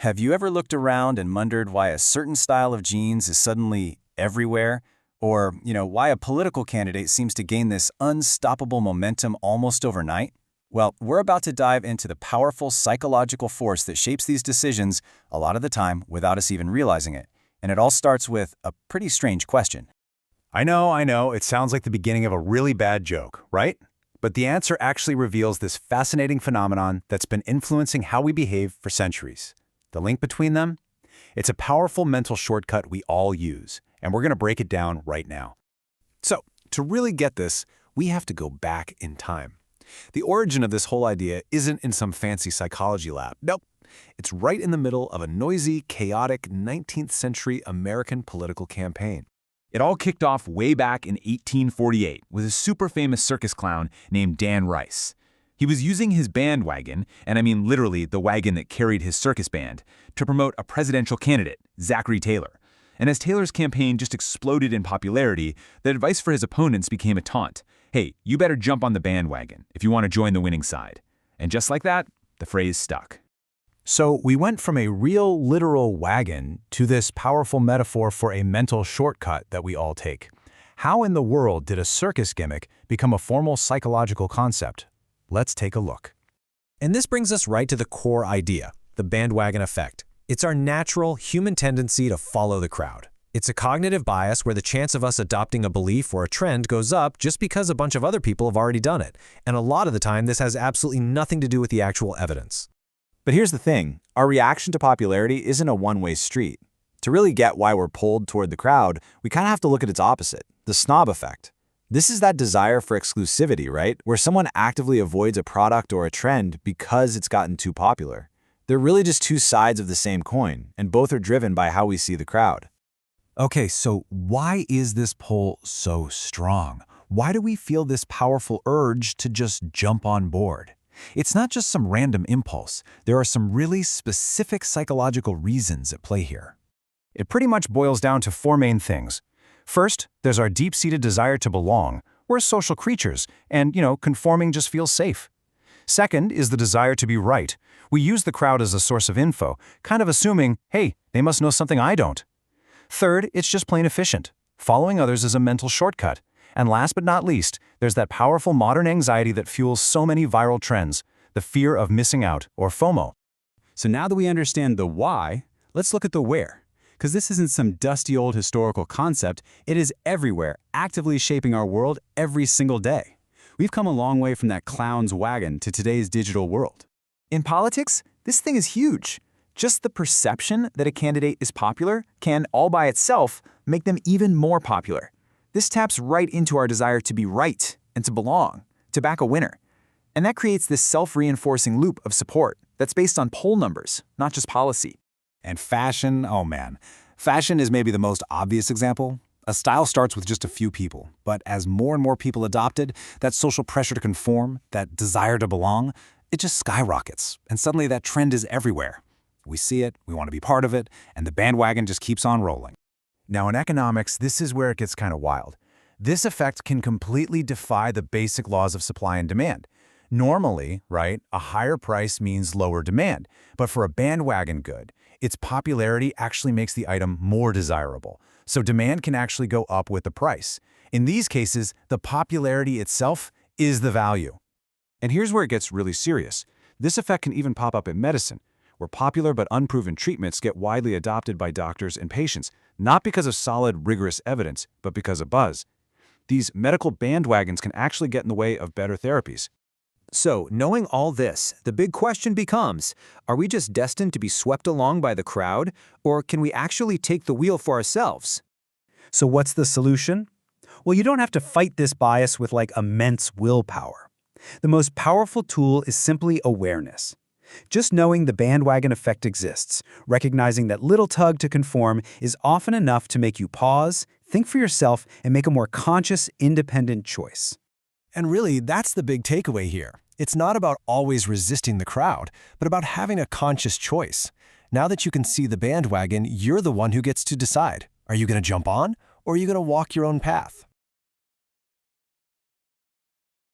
Have you ever looked around and wondered why a certain style of jeans is suddenly everywhere? Or, why a political candidate seems to gain this unstoppable momentum almost overnight? Well, we're about to dive into the powerful psychological force that shapes these decisions a lot of the time without us even realizing it. And it all starts with a pretty strange question. I know, it sounds like the beginning of a really bad joke, right? But the answer actually reveals this fascinating phenomenon that's been influencing how we behave for centuries. The link between them? It's a powerful mental shortcut we all use, and we're going to break it down right now. So, to really get this, we have to go back in time. The origin of this whole idea isn't in some fancy psychology lab. Nope. It's right in the middle of a noisy, chaotic 19th century American political campaign. It all kicked off way back in 1848 with a super famous circus clown named Dan Rice. He was using his bandwagon, and I mean literally the wagon that carried his circus band, to promote a presidential candidate, Zachary Taylor. And as Taylor's campaign just exploded in popularity, the advice for his opponents became a taunt. Hey, you better jump on the bandwagon if you want to join the winning side. And just like that, the phrase stuck. So we went from a real, literal wagon to this powerful metaphor for a mental shortcut that we all take. How in the world did a circus gimmick become a formal psychological concept? Let's take a look. And this brings us right to the core idea, the bandwagon effect. It's our natural human tendency to follow the crowd. It's a cognitive bias where the chance of us adopting a belief or a trend goes up just because a bunch of other people have already done it. And a lot of the time, this has absolutely nothing to do with the actual evidence. But here's the thing, our reaction to popularity isn't a one-way street. To really get why we're pulled toward the crowd, we kind of have to look at its opposite, the snob effect. This is that desire for exclusivity, right? Where someone actively avoids a product or a trend because it's gotten too popular. They're really just two sides of the same coin, and both are driven by how we see the crowd. Okay, so why is this pull so strong? Why do we feel this powerful urge to just jump on board? It's not just some random impulse. There are some really specific psychological reasons at play here. It pretty much boils down to four main things. First, there's our deep-seated desire to belong. We're social creatures, and, conforming just feels safe. Second is the desire to be right. We use the crowd as a source of info, kind of assuming, hey, they must know something I don't. Third, it's just plain efficient. Following others is a mental shortcut. And last but not least, there's that powerful modern anxiety that fuels so many viral trends, the fear of missing out, or FOMO. So now that we understand the why, let's look at the where. Because this isn't some dusty old historical concept, it is everywhere, actively shaping our world every single day. We've come a long way from that clown's wagon to today's digital world. In politics, this thing is huge. Just the perception that a candidate is popular can, all by itself, make them even more popular. This taps right into our desire to be right and to belong, to back a winner. And that creates this self-reinforcing loop of support that's based on poll numbers, not just policy. And fashion, oh man. Fashion is maybe the most obvious example. A style starts with just a few people, but as more and more people adopt it, that social pressure to conform, that desire to belong, it just skyrockets, and suddenly that trend is everywhere. We see it, we want to be part of it, and the bandwagon just keeps on rolling. Now in economics, this is where it gets kind of wild. This effect can completely defy the basic laws of supply and demand. Normally, right, a higher price means lower demand, but for a bandwagon good, its popularity actually makes the item more desirable. So demand can actually go up with the price. In these cases, the popularity itself is the value. And here's where it gets really serious. This effect can even pop up in medicine, where popular but unproven treatments get widely adopted by doctors and patients, not because of solid, rigorous evidence, but because of buzz. These medical bandwagons can actually get in the way of better therapies. So, knowing all this, the big question becomes, are we just destined to be swept along by the crowd, or can we actually take the wheel for ourselves? So what's the solution? Well, you don't have to fight this bias with immense willpower. The most powerful tool is simply awareness. Just knowing the bandwagon effect exists, recognizing that little tug to conform is often enough to make you pause, think for yourself, and make a more conscious, independent choice. And really, that's the big takeaway here. It's not about always resisting the crowd, but about having a conscious choice. Now that you can see the bandwagon, you're the one who gets to decide. Are you going to jump on, or are you going to walk your own path?